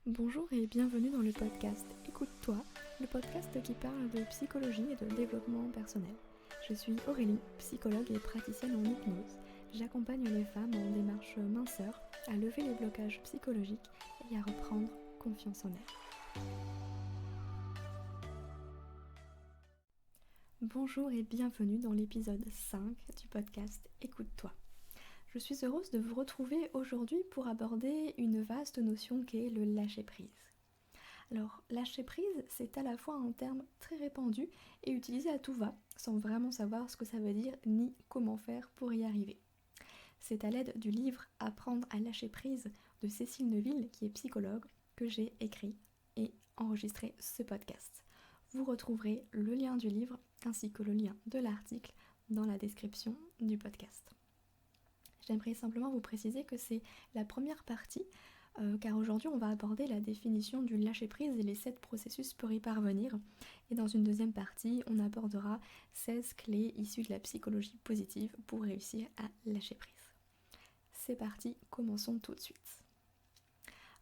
Bonjour et bienvenue dans le podcast Écoute-toi, le podcast qui parle de psychologie et de développement personnel. Je suis Aurélie, psychologue et praticienne en hypnose. J'accompagne les femmes en démarche minceur à lever les blocages psychologiques et à reprendre confiance en elles. Bonjour et bienvenue dans l'épisode 5 du podcast Écoute-toi. Je suis heureuse de vous retrouver aujourd'hui pour aborder une vaste notion qu'est le lâcher-prise. Alors, lâcher-prise, c'est à la fois un terme très répandu et utilisé à tout va, sans vraiment savoir ce que ça veut dire ni comment faire pour y arriver. C'est à l'aide du livre Apprendre à lâcher prise de Cécile Neuville, qui est psychologue, que j'ai écrit et enregistré ce podcast. Vous retrouverez le lien du livre ainsi que le lien de l'article dans la description du podcast. J'aimerais simplement vous préciser que c'est la première partie, car aujourd'hui on va aborder la définition du lâcher-prise et les 7 processus pour y parvenir. Et dans une deuxième partie, on abordera 16 clés issues de la psychologie positive pour réussir à lâcher prise. C'est parti, commençons tout de suite.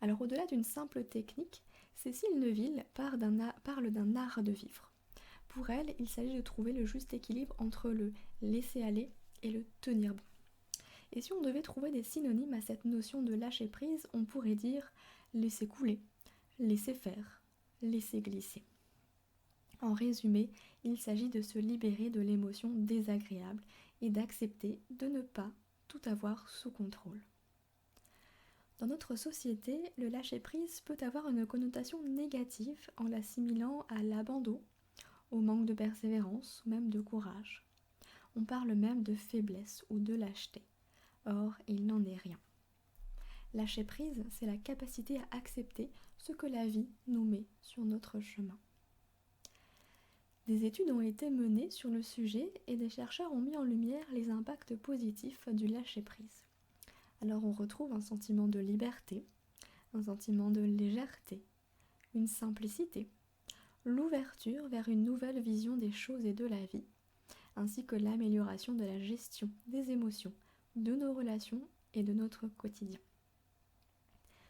Alors au-delà d'une simple technique, Cécile Neuville parle d'un art de vivre. Pour elle, il s'agit de trouver le juste équilibre entre le laisser aller et le tenir bon. Et si on devait trouver des synonymes à cette notion de lâcher prise, on pourrait dire laisser couler, laisser faire, laisser glisser. En résumé, il s'agit de se libérer de l'émotion désagréable et d'accepter de ne pas tout avoir sous contrôle. Dans notre société, le lâcher prise peut avoir une connotation négative en l'assimilant à l'abandon, au manque de persévérance ou même de courage. On parle même de faiblesse ou de lâcheté. Or, il n'en est rien. Lâcher prise, c'est la capacité à accepter ce que la vie nous met sur notre chemin. Des études ont été menées sur le sujet et des chercheurs ont mis en lumière les impacts positifs du lâcher prise. Alors on retrouve un sentiment de liberté, un sentiment de légèreté, une simplicité, l'ouverture vers une nouvelle vision des choses et de la vie, ainsi que l'amélioration de la gestion des émotions, de nos relations et de notre quotidien.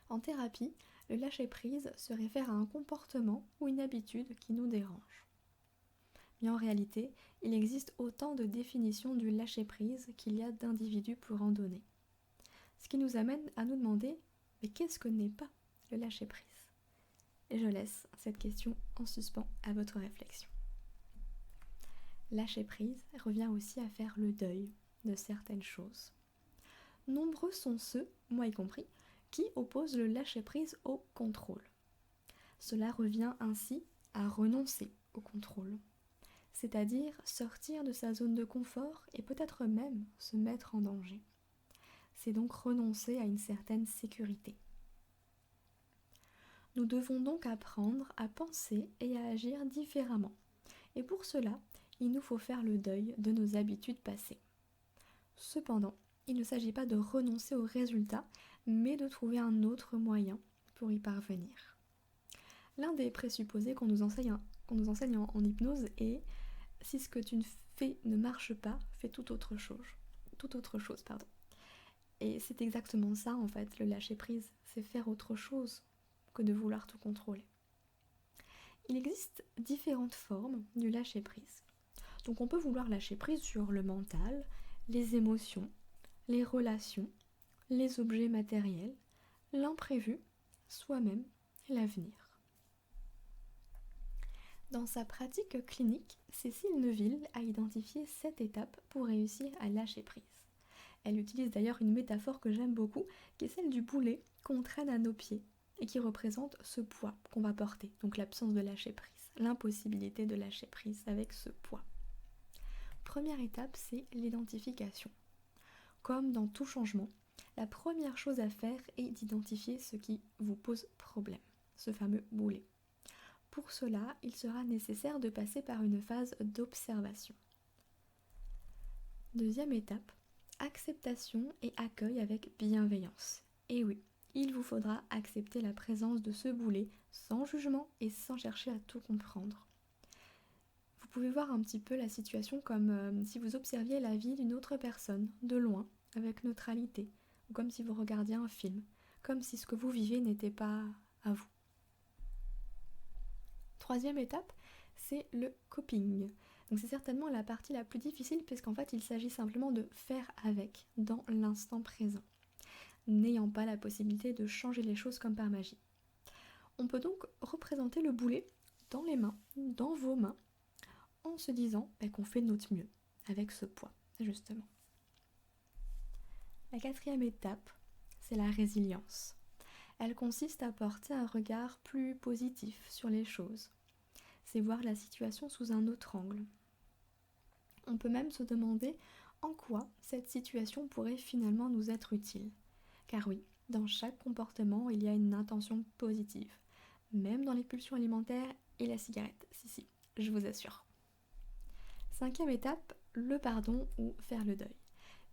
En thérapie, le lâcher-prise se réfère à un comportement ou une habitude qui nous dérange. Mais en réalité, il existe autant de définitions du lâcher-prise qu'il y a d'individus pour en donner. Ce qui nous amène à nous demander, mais qu'est-ce que n'est pas le lâcher-prise ? Et je laisse cette question en suspens à votre réflexion. Lâcher-prise revient aussi à faire le deuil de certaines choses. Nombreux sont ceux, moi y compris, qui opposent le lâcher-prise au contrôle. Cela revient ainsi à renoncer au contrôle, c'est-à-dire sortir de sa zone de confort et peut-être même se mettre en danger. C'est donc renoncer à une certaine sécurité. Nous devons donc apprendre à penser et à agir différemment. Et pour cela, il nous faut faire le deuil de nos habitudes passées. Cependant, il ne s'agit pas de renoncer au résultat, mais de trouver un autre moyen pour y parvenir. L'un des présupposés qu'on nous enseigne en hypnose est « si ce que tu fais ne marche pas, fais toute autre chose. » Et c'est exactement ça en fait, le lâcher-prise, c'est faire autre chose que de vouloir tout contrôler. Il existe différentes formes du lâcher-prise. Donc on peut vouloir lâcher prise sur le mental, les émotions, les relations, les objets matériels, l'imprévu, soi-même, l'avenir. Dans sa pratique clinique, Cécile Neuville a identifié 7 étapes pour réussir à lâcher prise. Elle utilise d'ailleurs une métaphore que j'aime beaucoup, qui est celle du boulet qu'on traîne à nos pieds et qui représente ce poids qu'on va porter, donc l'absence de lâcher prise, l'impossibilité de lâcher prise avec ce poids. Première étape, c'est l'identification. Comme dans tout changement, la première chose à faire est d'identifier ce qui vous pose problème, ce fameux boulet. Pour cela, il sera nécessaire de passer par une phase d'observation. Deuxième étape, acceptation et accueil avec bienveillance. Et oui, il vous faudra accepter la présence de ce boulet sans jugement et sans chercher à tout comprendre. Vous pouvez voir un petit peu la situation comme si vous observiez la vie d'une autre personne, de loin, avec neutralité, ou comme si vous regardiez un film, comme si ce que vous vivez n'était pas à vous. Troisième étape, c'est le coping. Donc c'est certainement la partie la plus difficile puisqu'en fait il s'agit simplement de faire avec dans l'instant présent, n'ayant pas la possibilité de changer les choses comme par magie. On peut donc représenter le boulet dans les mains, dans vos mains, en se disant qu'on fait de notre mieux avec ce poids, justement. La quatrième étape, c'est la résilience. Elle consiste à porter un regard plus positif sur les choses. C'est voir la situation sous un autre angle. On peut même se demander en quoi cette situation pourrait finalement nous être utile. Car oui, dans chaque comportement, il y a une intention positive. Même dans les pulsions alimentaires et la cigarette. Si, je vous assure. Cinquième étape, le pardon ou faire le deuil.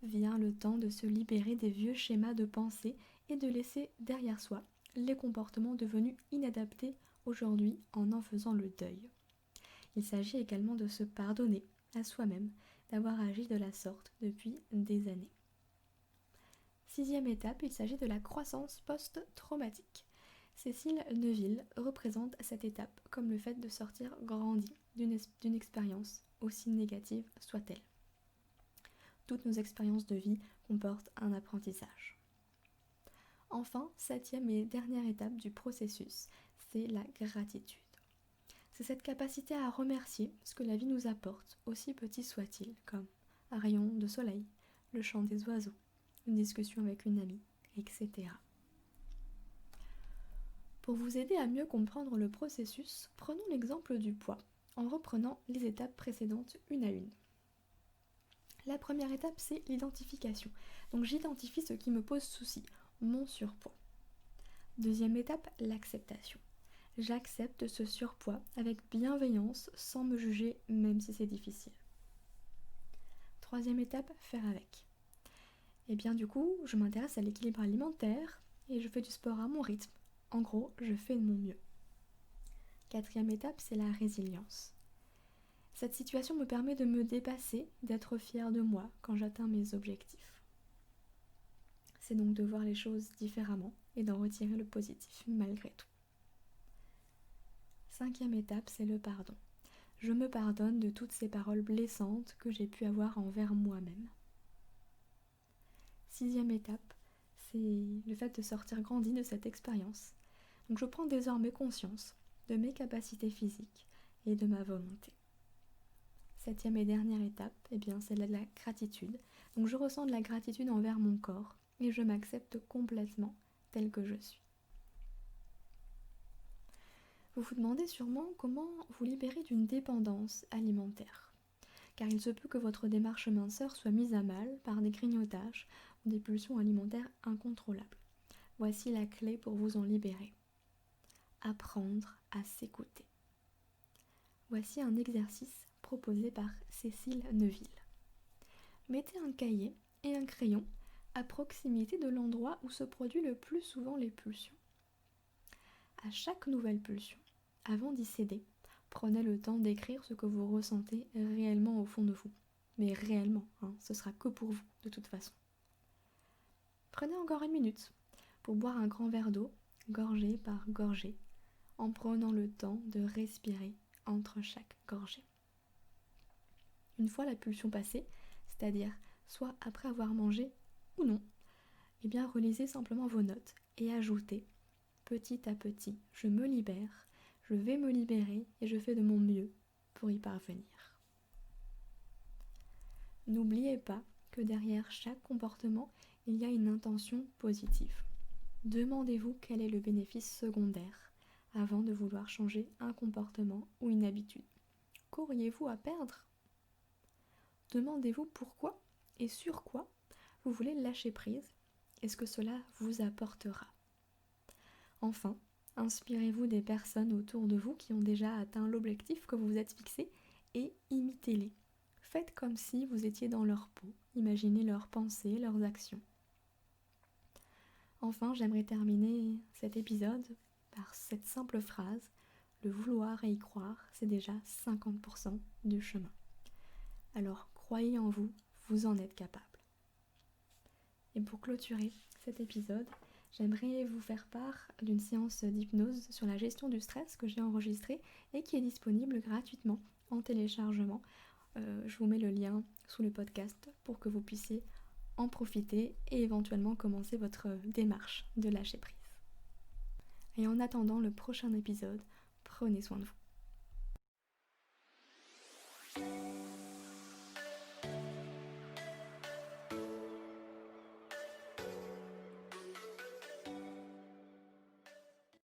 Vient le temps de se libérer des vieux schémas de pensée et de laisser derrière soi les comportements devenus inadaptés aujourd'hui en faisant le deuil. Il s'agit également de se pardonner à soi-même d'avoir agi de la sorte depuis des années. Sixième étape, il s'agit de la croissance post-traumatique. Cécile Neuville représente cette étape comme le fait de sortir grandi d'une expérience, aussi négative soit-elle. Toutes nos expériences de vie comportent un apprentissage. Enfin, septième et dernière étape du processus, c'est la gratitude. C'est cette capacité à remercier ce que la vie nous apporte, aussi petit soit-il, comme un rayon de soleil, le chant des oiseaux, une discussion avec une amie, etc. Pour vous aider à mieux comprendre le processus, prenons l'exemple du poids, en reprenant les étapes précédentes une à une. La première étape, c'est l'identification. Donc j'identifie ce qui me pose souci, mon surpoids. Deuxième étape, l'acceptation. J'accepte ce surpoids avec bienveillance, sans me juger, même si c'est difficile. Troisième étape, faire avec. Et bien du coup, je m'intéresse à l'équilibre alimentaire et je fais du sport à mon rythme. En gros, je fais de mon mieux. Quatrième étape, c'est la résilience. Cette situation me permet de me dépasser, d'être fière de moi quand j'atteins mes objectifs. C'est donc de voir les choses différemment et d'en retirer le positif malgré tout. Cinquième étape, c'est le pardon. Je me pardonne de toutes ces paroles blessantes que j'ai pu avoir envers moi-même. Sixième étape, c'est le fait de sortir grandi de cette expérience. Donc je prends désormais conscience de mes capacités physiques et de ma volonté. Septième et dernière étape, c'est la gratitude. Donc je ressens de la gratitude envers mon corps et je m'accepte complètement tel que je suis. Vous vous demandez sûrement comment vous libérer d'une dépendance alimentaire. Car il se peut que votre démarche minceur soit mise à mal par des grignotages ou des pulsions alimentaires incontrôlables. Voici la clé pour vous en libérer. Apprendre à s'écouter. Voici un exercice proposé par Cécile Neuville. Mettez un cahier et un crayon à proximité de l'endroit où se produisent le plus souvent les pulsions. À chaque nouvelle pulsion, avant d'y céder, prenez le temps d'écrire ce que vous ressentez réellement au fond de vous. Mais réellement, ce sera que pour vous de toute façon. Prenez encore une minute pour boire un grand verre d'eau, gorgée par gorgée, en prenant le temps de respirer entre chaque gorgée. Une fois la pulsion passée, c'est-à-dire soit après avoir mangé ou non, relisez simplement vos notes et ajoutez petit à petit, je me libère, je vais me libérer et je fais de mon mieux pour y parvenir. N'oubliez pas que derrière chaque comportement, il y a une intention positive. Demandez-vous quel est le bénéfice secondaire avant de vouloir changer un comportement ou une habitude. Qu'auriez-vous à perdre ? Demandez-vous pourquoi et sur quoi vous voulez lâcher prise et ce que cela vous apportera. Enfin, inspirez-vous des personnes autour de vous qui ont déjà atteint l'objectif que vous vous êtes fixé et imitez-les. Faites comme si vous étiez dans leur peau, imaginez leurs pensées, leurs actions. Enfin, j'aimerais terminer cet épisode par cette simple phrase, le vouloir et y croire, c'est déjà 50% du chemin. Alors, croyez en vous, vous en êtes capable. Et pour clôturer cet épisode, j'aimerais vous faire part d'une séance d'hypnose sur la gestion du stress que j'ai enregistrée et qui est disponible gratuitement en téléchargement. Je vous mets le lien sous le podcast pour que vous puissiez en profiter et éventuellement commencer votre démarche de lâcher prise. Et en attendant le prochain épisode, prenez soin de vous.